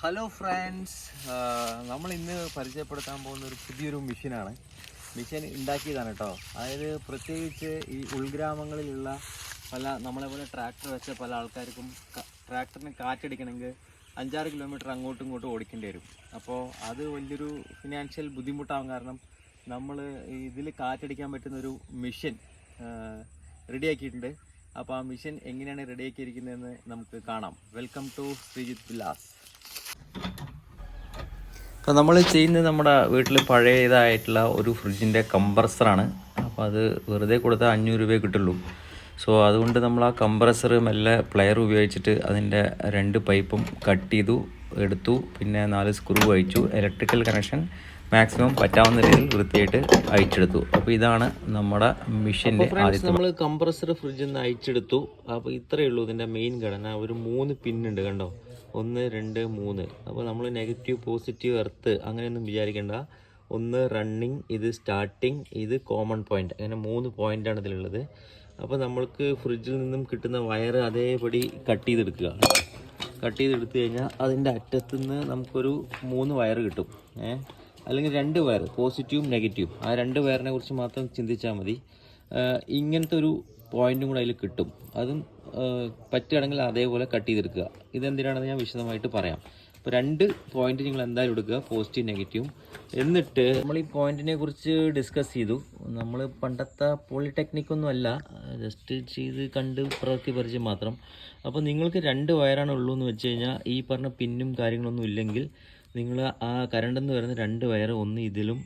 Hello friends, നമ്മൾ ഇന്ന് പരിചയപ്പെടുത്താൻ പോകുന്ന ഒരു പുതിയൊരു മെഷീനാണ്. മെഷീൻ ഉണ്ടാക്കിയതാണ് കേട്ടോ. അതായത് പ്രത്യേകിച്ച് ഈ ഉൾഗ്രാമങ്ങളിലുള്ള നമ്മളെ പോലെ ട്രാക്ടർ വെച്ച പല ആൾക്കാർക്കും ട്രാക്ടറിന് കാറ്റടിക്കണമെങ്കിൽ 5-6 കിലോമീറ്റർ അങ്ങോട്ടും ഇങ്ങോട്ടും ഓടിക്കേണ്ടി വരും. അപ്പോൾ അത് വലിയൊരു ഫിനാൻഷ്യൽ ബുദ്ധിമുട്ടാകും. കാരണം നമ്മൾ ഇതിൽ കാറ്റടിക്കാൻ പറ്റുന്നൊരു മെഷീൻ റെഡിയാക്കിയിട്ടുണ്ട്. അപ്പോൾ ആ മെഷീൻ എങ്ങനെയാണ് റെഡിയാക്കിയിരിക്കുന്നതെന്ന് നമുക്ക് കാണാം. Welcome to Sreejith Vilas. അപ്പോൾ നമ്മൾ ചെയ്യുന്നത് നമ്മുടെ വീട്ടിൽ പഴയതായിട്ടുള്ള ഒരു ഫ്രിഡ്ജിൻ്റെ കംപ്രസറാണ്. അപ്പോൾ അത് വെറുതെ കൊടുത്താൽ 500 രൂപയെ കിട്ടുള്ളൂ. സോ അതുകൊണ്ട് നമ്മൾ ആ കംപ്രസർ മെല്ലെ പ്ലെയർ ഉപയോഗിച്ചിട്ട് അതിൻ്റെ 2 പൈപ്പും കട്ട് ചെയ്തു എടുത്തു. പിന്നെ 4 സ്ക്രൂ അയച്ചു. ഇലക്ട്രിക്കൽ കണക്ഷൻ മാക്സിമം പറ്റാവുന്ന രീതിയിൽ വൃത്തിയായിട്ട് അയച്ചെടുത്തു. അപ്പോൾ ഇതാണ് നമ്മുടെ മെഷീൻ്റെ ആദ്യത്തെ. നമ്മൾ കംപ്രസർ ഫ്രിഡ്ജിൽ നിന്ന് അയച്ചെടുത്തു. അപ്പോൾ ഇത്രയേ ഉള്ളൂ ഇതിൻ്റെ മെയിൻ ഘടന. ഒരു 3 പിന്നുണ്ട്, കണ്ടോ, 1, 2, 3. അപ്പോൾ നമ്മൾ നെഗറ്റീവ്, പോസിറ്റീവ്, എർത്ത് അങ്ങനെയൊന്നും വിചാരിക്കേണ്ട. 1 റണ്ണിങ്, ഇത് സ്റ്റാർട്ടിങ്, ഇത് കോമൺ പോയിൻ്റ്, അങ്ങനെ 3 പോയിൻ്റാണ് ഇതിലുള്ളത്. അപ്പോൾ നമ്മൾക്ക് ഫ്രിഡ്ജിൽ നിന്നും കിട്ടുന്ന വയർ അതേപടി കട്ട് ചെയ്തെടുക്കുക. കട്ട് ചെയ്തെടുത്തു കഴിഞ്ഞാൽ അതിൻ്റെ അറ്റത്തുനിന്ന് നമുക്കൊരു 3 വയർ കിട്ടും. അല്ലെങ്കിൽ 2 വയർ, പോസിറ്റീവും നെഗറ്റീവും. ആ 2 വയറിനെ കുറിച്ച് മാത്രം ചിന്തിച്ചാൽ മതി. ഇങ്ങനത്തെ ഒരു പോയിൻറ്റും കൂടെ അതിൽ കിട്ടും. അതും പറ്റുകയാണെങ്കിൽ അതേപോലെ കട്ട് ചെയ്തെടുക്കുക. ഇതെന്തിനാണെന്ന് ഞാൻ വിശദമായിട്ട് പറയാം. അപ്പോൾ 2 പോയിൻ്റ് നിങ്ങൾ എന്തായാലും എടുക്കുക, പോസിറ്റീവ് നെഗറ്റീവും. എന്നിട്ട് നമ്മൾ ഈ പോയിൻറ്റിനെ കുറിച്ച് ഡിസ്കസ് ചെയ്തു. നമ്മൾ പണ്ടത്തെ പോളിടെക്നിക്കൊന്നും അല്ല, ജസ്റ്റ് ചെയ്ത് കണ്ട് പ്രവൃത്തി പരിചയം മാത്രം. അപ്പോൾ നിങ്ങൾക്ക് 2 വയറാണ് ഉള്ളൂ എന്ന് വെച്ച് കഴിഞ്ഞാൽ ഈ പറഞ്ഞ പിന്നും കാര്യങ്ങളൊന്നും ഇല്ലെങ്കിൽ നിങ്ങൾ ആ കറണ്ടെന്ന് വരുന്ന 2 വയർ ഒന്ന് ഇതിലും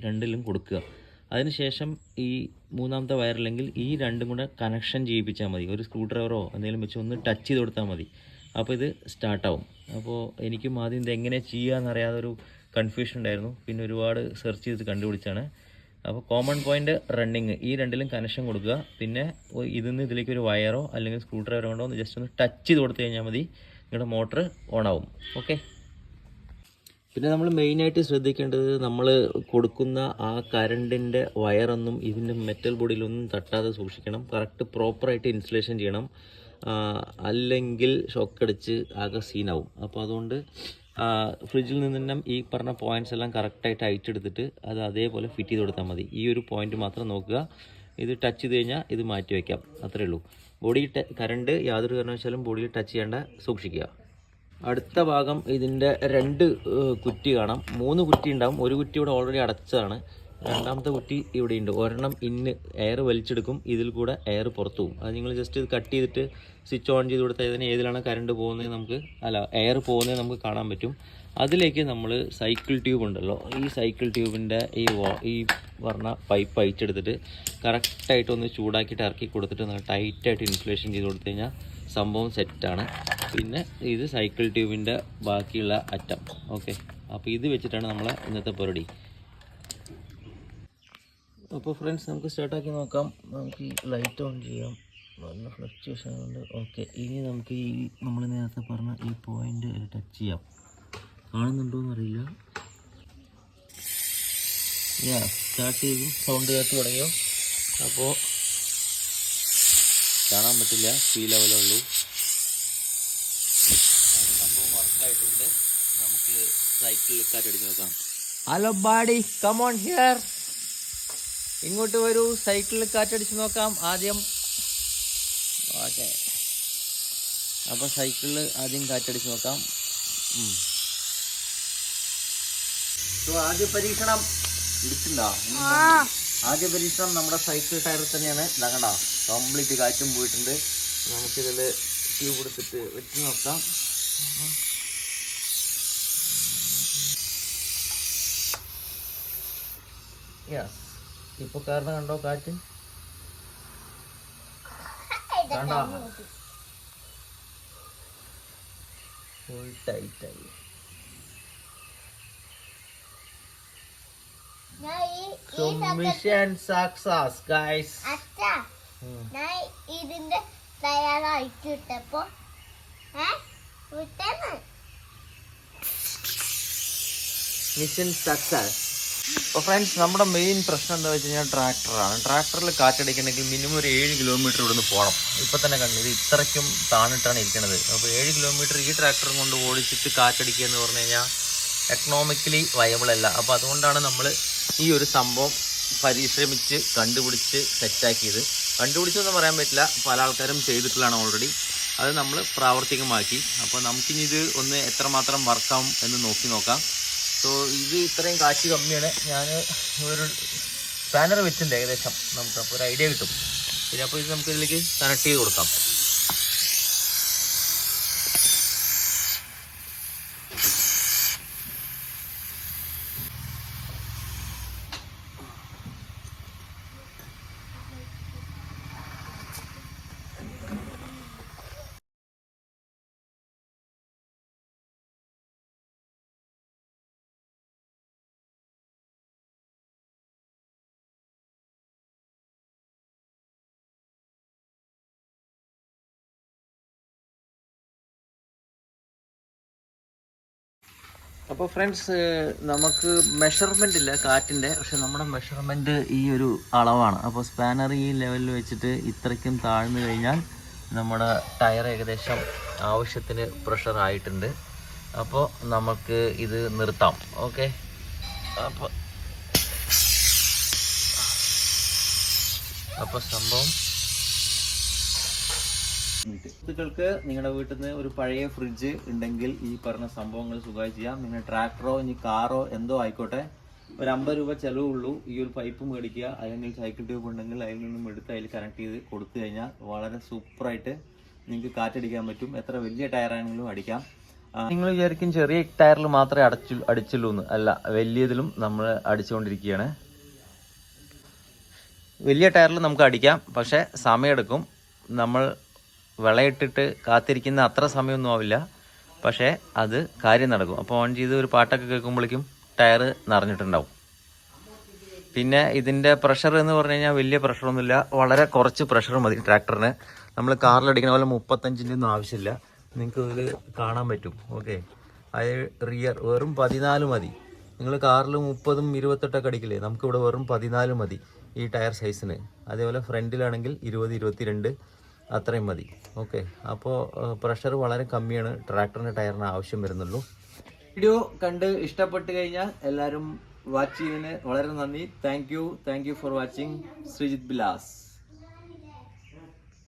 2ലും കൊടുക്കുക. അതിനുശേഷം ഈ 3ാമത്തെ വയറില്ലെങ്കിൽ ഈ 2ഉം കൂടെ കണക്ഷൻ ചെയ്യിപ്പിച്ചാൽ മതി. ഒരു സ്ക്രൂ ഡ്രൈവറോ എന്തെങ്കിലും വെച്ച് ഒന്ന് ടച്ച് ചെയ്ത് കൊടുത്താൽ മതി. അപ്പോൾ ഇത് സ്റ്റാർട്ടാവും. അപ്പോൾ എനിക്കും ആദ്യം ഇത് എങ്ങനെ ചെയ്യാമെന്നറിയാതെ ഒരു കൺഫ്യൂഷൻ ഉണ്ടായിരുന്നു. പിന്നെ ഒരുപാട് സെർച്ച് ചെയ്ത് കണ്ടുപിടിച്ചാണ്. അപ്പോൾ കോമൺ പോയിൻ്റ് റണ്ണിങ്, ഈ 2ലും കണക്ഷൻ കൊടുക്കുക. പിന്നെ ഇതിൽ ഇതിലേക്ക് ഒരു വയറോ അല്ലെങ്കിൽ സ്ക്രൂ ഡ്രൈവറോ കൊണ്ടോ ഒന്ന് ജസ്റ്റ് ഒന്ന് ടച്ച് ചെയ്ത് കൊടുത്തു കഴിഞ്ഞാൽ മതി, നിങ്ങളുടെ മോട്ടർ ഓണാവും. ഓക്കെ. പിന്നെ നമ്മൾ മെയിനായിട്ട് ശ്രദ്ധിക്കേണ്ടത്, നമ്മൾ കൊടുക്കുന്ന ആ കറണ്ടിൻ്റെ വയറൊന്നും ഇതിൻ്റെ മെറ്റൽ ബോഡിയിലൊന്നും തട്ടാതെ സൂക്ഷിക്കണം. കറക്റ്റ് പ്രോപ്പറായിട്ട് ഇൻസുലേഷൻ ചെയ്യണം. അല്ലെങ്കിൽ ഷോക്കടിച്ച് ആകെ സീനാവും. അപ്പോൾ അതുകൊണ്ട് ഫ്രിഡ്ജിൽ നിന്ന് തന്നെ ഈ പറഞ്ഞ പോയിൻറ്റ്സ് എല്ലാം കറക്റ്റായിട്ട് അയച്ചെടുത്തിട്ട് അത് അതേപോലെ ഫിറ്റ് ചെയ്ത് കൊടുത്താൽ മതി. ഈ ഒരു പോയിൻ്റ് മാത്രം നോക്കുക. ഇത് ടച്ച് ചെയ്ത് കഴിഞ്ഞാൽ ഇത് മാറ്റി വയ്ക്കാം, അത്രയേ ഉള്ളൂ. ബോഡി കറണ്ട് യാതൊരു കാരണവശാലും ബോഡിയിൽ ടച്ച് ചെയ്യേണ്ട, സൂക്ഷിക്കുക. അടുത്ത ഭാഗം ഇതിൻ്റെ 2 കുറ്റി കാണാം. 3 കുറ്റി ഉണ്ടാവും. ഒരു കുറ്റി ഇവിടെ ഓൾറെഡി അടച്ചതാണ്. 2ാമത്തെ കുറ്റി ഇവിടെയുണ്ട്. ഒരെണ്ണം എയർ വലിച്ചെടുക്കും, ഇതിൽ കൂടെ എയർ പുറത്തു പോകും. അത് നിങ്ങൾ ജസ്റ്റ് ഇത് കട്ട് ചെയ്തിട്ട് സ്വിച്ച് ഓൺ ചെയ്ത് കൊടുത്താൽ ഇതിന് ഏതിലാണ് കറണ്ട് പോകുന്നത് എയർ പോകുന്നത് നമുക്ക് കാണാൻ പറ്റും. അതിലേക്ക് നമ്മൾ സൈക്കിൾ ട്യൂബ് ഉണ്ടല്ലോ, ഈ സൈക്കിൾ ട്യൂബിൻ്റെ ഈ പറഞ്ഞ പൈപ്പ് അയച്ചെടുത്തിട്ട് കറക്റ്റായിട്ടൊന്ന് ചൂടാക്കിയിട്ട് ഇറക്കി കൊടുത്തിട്ട് നല്ല ടൈറ്റായിട്ട് ഇൻസുലേഷൻ ചെയ്ത് കൊടുത്തു കഴിഞ്ഞാൽ സംഭവം സെറ്റാണ്. പിന്നെ ഇത് സൈക്കിൾ ട്യൂബിൻ്റെ ബാക്കിയുള്ള അറ്റം. ഓക്കെ. അപ്പോൾ ഇത് വെച്ചിട്ടാണ് നമ്മളെ ഇന്നത്തെ പരിപാടി. അപ്പോൾ ഫ്രണ്ട്സ്, നമുക്ക് സ്റ്റാർട്ടാക്കി നോക്കാം. നമുക്ക് ഈ ലൈറ്റ് ഓൺ ചെയ്യാം. നല്ല ഫ്ലക്ച്വേഷൻ ഉണ്ട്. ഓക്കെ. ഇനി നമുക്ക് ഈ നമ്മൾ നേരത്തെ പറഞ്ഞ ഈ പോയിൻ്റ് ടച്ച് ചെയ്യാം. കാണുന്നുണ്ടോ എന്നറിയില്ല. സ്റ്റാർട്ട് ചെയ്തു. സൗണ്ട് കേട്ട് തുടങ്ങിയോ? അപ്പോൾ കാണാൻ പറ്റില്ല, ഫീൽ ലെവലേ ഉള്ളൂ. സംഭവം വർക്കായിട്ടുണ്ട്. നമുക്ക് സൈക്കിളിൽ കാറ്റടിച്ച് നോക്കാം. ഹലോ ബാഡി, കമോൺ ഹിയർ, ഇങ്ങോട്ട് വരൂ, സൈക്കിളിൽ കാറ്റടിച്ച് നോക്കാം ആദ്യം. ഓക്കെ. അപ്പോൾ സൈക്കിളിൽ ആദ്യം കാറ്റടിച്ച് നോക്കാം. ആദ്യ പരീക്ഷണം ഇടിച്ചിട്ടുണ്ടോ? ആദ്യ പരീക്ഷണം നമ്മുടെ സൈക്കിൾ ടയറിൽ തന്നെയാണ്. ഇതാകണ്ട, കംപ്ലീറ്റ് കാറ്റും പോയിട്ടുണ്ട്. നമുക്കിതിൽ ട്യൂബ് എടുത്തിട്ട് വെച്ച് നോക്കാം. ഇപ്പോൾ കാരണം കണ്ടോ കാറ്റ്? കണ്ടോ? ഫുൾ ടൈറ്റായി. Mission success, guys. ഇതിന്റെ തയ്യാറായിട്ട് ഇട്ടപ്പോ മിഷൻ സക്സസ്. അപ്പോൾ ഫ്രണ്ട്സ്, നമ്മുടെ മെയിൻ പ്രശ്നം എന്താ വെച്ച് കഴിഞ്ഞാൽ ട്രാക്ടറാണ്. ട്രാക്ടറിൽ കാറ്റടിക്കണമെങ്കിൽ മിനിമം ഒരു 7 കിലോമീറ്റർ ഇവിടുന്ന് പോകണം. ഇപ്പം തന്നെ കണ്ടു, ഇത് ഇത്രയ്ക്കും താണിട്ടാണ് ഇരിക്കുന്നത്. അപ്പോൾ 7 കിലോമീറ്റർ ഈ ട്രാക്ടറും കൊണ്ട് ഓടിച്ചിട്ട് കാറ്റടിക്കുക എന്ന് പറഞ്ഞു കഴിഞ്ഞാൽ എക്കണോമിക്കലി വയബിൾ അല്ല. അപ്പോൾ അതുകൊണ്ടാണ് നമ്മൾ ഈ ഒരു സംഭവം പരിശ്രമിച്ച് കണ്ടുപിടിച്ച് സെറ്റാക്കിയത്. കണ്ടുപിടിച്ചെന്ന് പറയാൻ പറ്റില്ല, പല ആൾക്കാരും ചെയ്തിട്ടുള്ളതാണ് ഓൾറെഡി. അത് നമ്മൾ പ്രാവർത്തികമാക്കി. അപ്പോൾ നമുക്കിനി ഇത് ഒന്ന് എത്രമാത്രം വർക്കാവും എന്ന് നോക്കാം. സോ ഇത് ഇത്രയും കാശ് കമ്മിയാണ്. ഞാൻ ഒരു സ്പാനർ വെച്ചിട്ടുണ്ട് ഏകദേശം, നമുക്ക് അപ്പോൾ ഒരു ഐഡിയ കിട്ടും. പിന്നെ അപ്പോൾ ഇത് നമുക്ക് ഇതിലേക്ക് കണക്ട് ചെയ്ത് കൊടുക്കാം. അപ്പോൾ ഫ്രണ്ട്സ്, നമുക്ക് മെഷർമെൻ്റ് ഇല്ല കാറ്റിൻ്റെ, പക്ഷെ നമ്മുടെ മെഷർമെൻറ്റ് ഈ ഒരു അളവാണ്. അപ്പോൾ സ്പാനർ ഈ ലെവലിൽ വെച്ചിട്ട് ഇത്രയ്ക്കും താഴ്ന്നു കഴിഞ്ഞാൽ നമ്മുടെ ടയർ ഏകദേശം ആവശ്യത്തിന് പ്രഷർ ആയിട്ടുണ്ട്. അപ്പോൾ നമുക്ക് ഇത് നിർത്താം. ഓക്കെ, അപ്പോൾ സംഭവം സുഹൃത്തുക്കൾക്ക് നിങ്ങളുടെ വീട്ടിൽ നിന്ന് ഒരു പഴയ ഫ്രിഡ്ജ് ഉണ്ടെങ്കിൽ ഈ പറഞ്ഞ സംഭവങ്ങൾ സുഖമായി ചെയ്യാം. നിങ്ങൾ ട്രാക്ടറോ ഇനി കാറോ എന്തോ ആയിക്കോട്ടെ, ഒരു 50 രൂപ ചിലവുള്ളൂ. ഈ ഒരു പൈപ്പ് മേടിക്കുക, അല്ലെങ്കിൽ സൈക്കിൾ ട്യൂബ് ഉണ്ടെങ്കിൽ അതിൽ നിന്നും എടുത്ത് അതിൽ കണക്ട് ചെയ്ത് കൊടുത്തു കഴിഞ്ഞാൽ വളരെ സൂപ്പറായിട്ട് നിങ്ങൾക്ക് കാറ്റടിക്കാൻ പറ്റും. എത്ര വലിയ ടയറാണെങ്കിലും അടിക്കാം. നിങ്ങൾ വിചാരിക്കും ചെറിയ ടയറിൽ മാത്രമേ അടിച്ചുള്ളൂ എന്ന്. അല്ല, വലിയതിലും നമ്മൾ അടിച്ചുകൊണ്ടിരിക്കുകയാണ്. വലിയ ടയറിൽ നമുക്ക് അടിക്കാം, പക്ഷേ സമയമെടുക്കും. നമ്മൾ വിളയിട്ടിട്ട് കാത്തിരിക്കുന്ന അത്ര സമയമൊന്നും ആവില്ല, പക്ഷേ അത് കാര്യം നടക്കും. അപ്പോൾ ഓൺ ചെയ്ത് ഒരു പാട്ടൊക്കെ കേൾക്കുമ്പോഴേക്കും ടയർ നിറഞ്ഞിട്ടുണ്ടാവും. പിന്നെ ഇതിൻ്റെ പ്രഷർ എന്ന് പറഞ്ഞു കഴിഞ്ഞാൽ വലിയ പ്രഷറൊന്നുമില്ല, വളരെ കുറച്ച് പ്രഷർ മതി ട്രാക്ടറിന്. നമ്മൾ കാറിലടിക്കുന്ന പോലെ 35-ൻ്റെ ഒന്നും ആവശ്യമില്ല. നിങ്ങൾക്ക് ഇതിൽ കാണാൻ പറ്റും. ഓക്കെ, അത് റിയർ വെറും 14 മതി. നിങ്ങൾ കാറിൽ 30ഉം 28ഒക്കെ അടിക്കില്ലേ, നമുക്കിവിടെ വെറും 14 മതി ഈ ടയർ സൈസിന്. അതേപോലെ ഫ്രണ്ടിലാണെങ്കിൽ 20, 22 അത്രയും മതി. ഓക്കെ, അപ്പോൾ പ്രഷർ വളരെ കമ്മിയാണ് ട്രാക്ടറിൻ്റെ ടയറിന് ആവശ്യം വരുന്നുള്ളൂ. വീഡിയോ കണ്ട് ഇഷ്ടപ്പെട്ട് കഴിഞ്ഞാൽ എല്ലാവരും വാച്ച് ചെയ്തതിന് വളരെ നന്ദി. Thank you for watching. Sreejith Bilas.